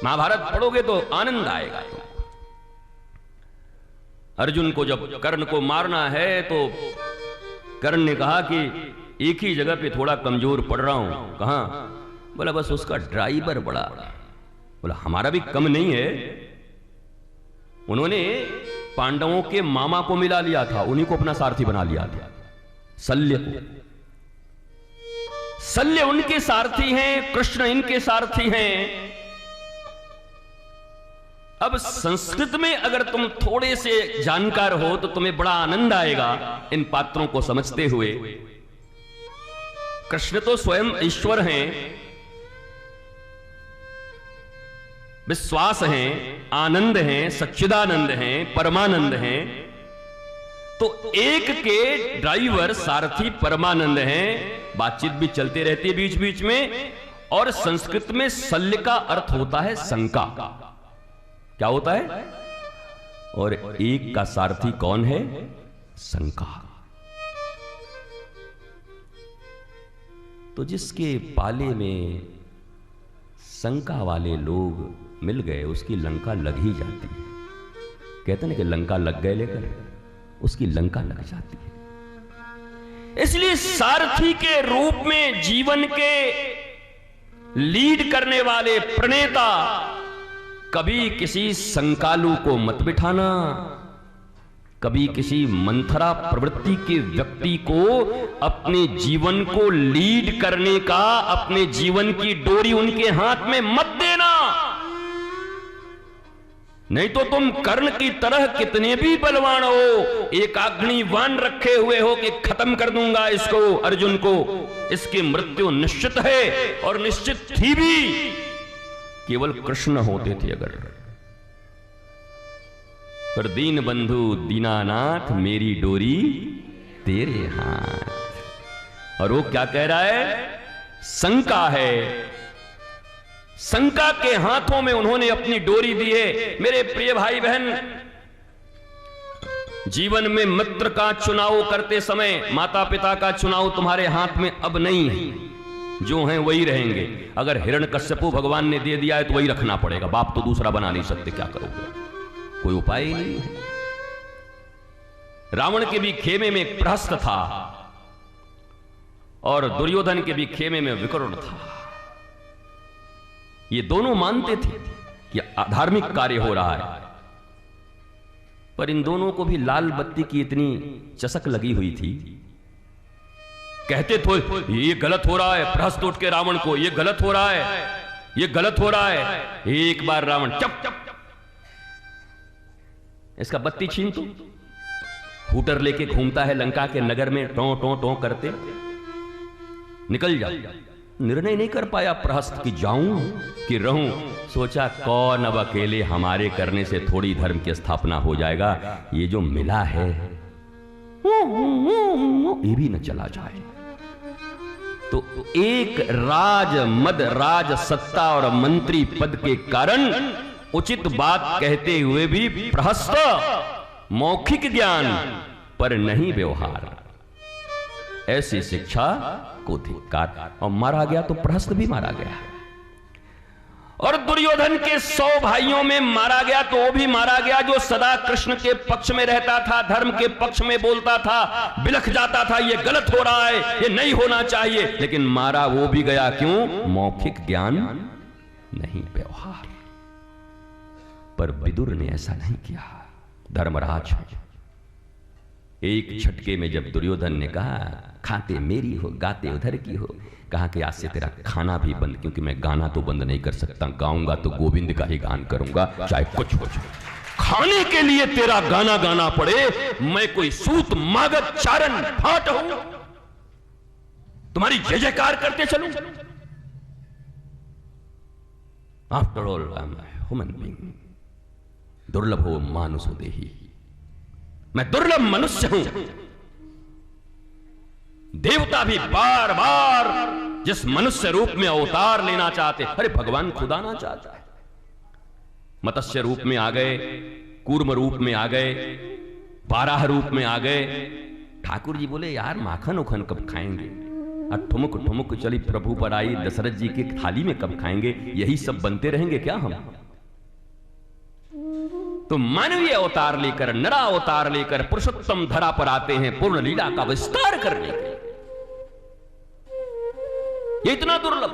महाभारत पढ़ोगे तो आनंद आएगा। तो अर्जुन को जब कर्ण को मारना है तो कर्ण ने कहा कि एक ही जगह पे थोड़ा कमजोर पड़ रहा हूं। कहां? बोला बस उसका ड्राइवर बड़ा। बोला हमारा भी कम नहीं है। उन्होंने पांडवों के मामा को मिला लिया था, उन्हीं को अपना सारथी बना लिया था, शल्य को। शल्य उनके सारथी हैं, कृष्ण इनके सारथी हैं। अब संस्कृत में अगर तुम थोड़े से जानकार हो तो तुम्हें बड़ा आनंद आएगा इन पात्रों को समझते हुए। कृष्ण तो स्वयं ईश्वर हैं, विश्वास हैं, आनंद हैं, सच्चिदानंद हैं, परमानंद हैं। तो एक के ड्राइवर सारथी परमानंद हैं। बातचीत भी चलते रहती है बीच बीच में। और संस्कृत में शल्य का अर्थ होता है शंका। क्या होता है? और एक का सारथी कौन है? शंका। तो जिसके पाले में शंका वाले लोग मिल गए उसकी लंका लग ही जाती है। कहते ना कि लंका लग गए लेकर, उसकी लंका लग जाती है। इसलिए सारथी के रूप में जीवन के लीड करने वाले प्रणेता कभी किसी संकालू को मत बिठाना, कभी किसी मंथरा प्रवृत्ति के व्यक्ति को अपने जीवन को लीड करने का, अपने जीवन की डोरी उनके हाथ में मत देना। नहीं तो तुम कर्ण की तरह कितने भी बलवान हो, एक अग्नि वान रखे हुए हो कि खत्म कर दूंगा इसको, अर्जुन को, इसकी मृत्यु निश्चित है और निश्चित थी भी। केवल कृष्ण होते थे अगर। पर दीन बंधु दीनानाथ मेरी डोरी तेरे हाथ। और वो क्या कह रहा है? शंका है। शंका के हाथों में उन्होंने अपनी डोरी दी है। मेरे प्रिय भाई बहन, जीवन में मित्र का चुनाव करते समय माता पिता का चुनाव तुम्हारे हाथ में अब नहीं है। जो हैं वही रहेंगे। अगर हिरण्यकश्यपु भगवान ने दे दिया है तो वही रखना पड़ेगा। बाप तो दूसरा बना नहीं सकते, क्या करोगे? कोई उपाय ही नहीं है। रावण के भी खेमे में प्रहस्त था और दुर्योधन के भी खेमे में विकर्ण था। ये दोनों मानते थे कि धार्मिक कार्य हो रहा है, पर इन दोनों को भी लाल बत्ती की इतनी चसक लगी हुई थी। कहते थे ये गलत हो रहा है, प्रहस्त उठ के रावण को, ये गलत हो रहा है, ये गलत हो रहा है। एक बार रावण चप चप इसका बत्ती छीन तू। हूटर लेके घूमता है लंका के नगर में, टों टों टों करते, निकल जा। निर्णय नहीं कर पाया प्रहस्त कि जाऊं कि रहूं। सोचा कौन अब अकेले हमारे करने से थोड़ी धर्म की स्थापना हो जाएगा, ये जो मिला है ये भी न चला जाए। तो एक राज मद, राज सत्ता और मंत्री पद के कारण उचित बात कहते हुए भी प्रहस्त मौखिक ज्ञान पर नहीं व्यवहार, ऐसी शिक्षा को धिक्कार। और मारा गया तो प्रहस्त भी मारा गया। और दुर्योधन के 100 भाइयों में मारा गया तो वो भी मारा गया जो सदा कृष्ण के पक्ष में रहता था, धर्म के पक्ष में बोलता था, बिलख जाता था ये गलत हो रहा है, ये नहीं होना चाहिए। लेकिन मारा वो भी गया। क्यों? मौखिक ज्ञान नहीं, व्यवहार। पर विदुर ने ऐसा नहीं किया। धर्मराज एक झटके में जब दुर्योधन ने कहा खाते मेरी हो गाते उधर की हो, कहा कि आज से तेरा खाना भी बंद, क्योंकि मैं गाना तो बंद नहीं कर सकता, गाऊंगा तो गोविंद का ही गान करूंगा, चाहे कुछ हो जाए। खाने के लिए तेरा गाना गाना पड़े, मैं कोई सूत मागत चारण फाट हूं, तुम्हारी जय जयकार करते चलूं? After all I am human being, दुर्लभो मानुषो देही, मैं दुर्लभ मनुष्य हूं। देवता भी बार बार जिस मनुष्य रूप में अवतार लेना चाहते, अरे भगवान खुद आना चाहता है। मत्स्य रूप में आ गए, कूर्म रूप में आ गए, बाराह रूप में आ गए। ठाकुर जी बोले यार माखन उखन कब खाएंगे? ठुमुक ठुमुक चली प्रभु पर आई, दशरथ जी की थाली में कब खाएंगे? यही सब बनते रहेंगे क्या हम? तो मानवीय अवतार लेकर, नरा अवतार लेकर पुरुषोत्तम धरा पर आते हैं पूर्ण लीला का विस्तार करने के। ये इतना दुर्लभ।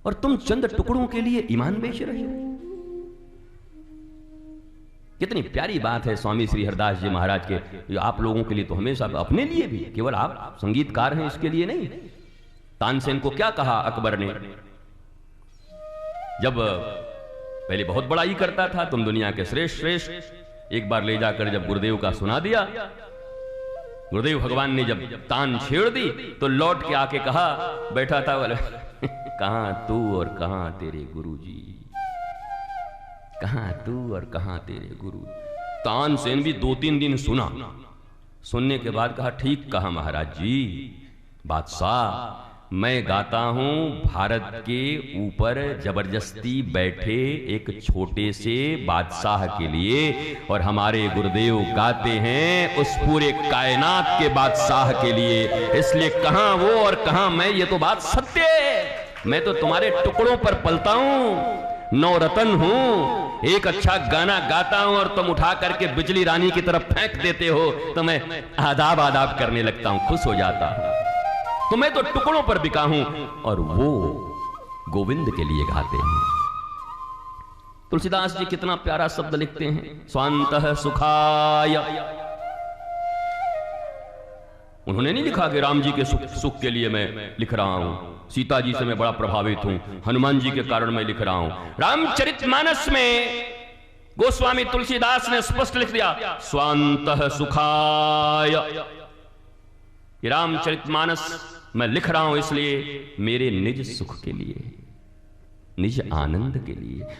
और तुम चंद टुकड़ों के लिए ईमान बेच रहे हो। कितनी प्यारी बात है स्वामी श्री हरदास जी महाराज के। आप लोगों के लिए तो हमेशा, अपने लिए भी, केवल आप संगीतकार हैं इसके लिए नहीं। तानसेन को क्या कहा अकबर ने? जब पहले बहुत बड़ाई करता था, तुम दुनिया के श्रेष्ठ श्रेष्ठ, एक बार ले जाकर जब गुरुदेव का सुना दिया, गुरुदेव भगवान ने जब तान छेड़ दी तो लौट के आके कहा, बैठा था बोले कहां तू और कहां तेरे गुरुजी, कहां तू और कहां तेरे गुरु। तानसेन भी 2-3 दिन सुना, सुनने के बाद कहा, ठीक कहा महाराज जी, बादशाह मैं गाता हूं भारत के ऊपर जबरदस्ती बैठे एक छोटे से बादशाह के लिए, और हमारे गुरुदेव गाते हैं उस पूरे कायनात के बादशाह के लिए। इसलिए कहां वो और कहां मैं, ये तो बात सत्य है। मैं तो तुम्हारे टुकड़ों पर पलता हूं, नवरत्न हूं। एक अच्छा गाना गाता हूं और तुम उठा करके बिजली रानी की तरफ फेंक देते हो, तो मैं आदाब आदाब करने लगता हूं, खुश हो जाता हूं। तो मैं तो टुकड़ों पर बिका हूं, और वो गोविंद के लिए गाते हैं। तुलसीदास जी कितना प्यारा शब्द लिखते हैं, स्वांतः सुखाय। उन्होंने नहीं लिखा कि राम जी के सुख के लिए मैं लिख रहा हूं, सीता जी से मैं बड़ा प्रभावित हूं, हनुमान जी के कारण मैं लिख रहा हूं। रामचरितमानस में गोस्वामी तुलसीदास ने स्पष्ट लिख दिया, स्वांतः सुखाय। रामचरितमानस मैं लिख रहा हूं इसलिए मेरे निज सुख के लिए, निज आनंद के लिए।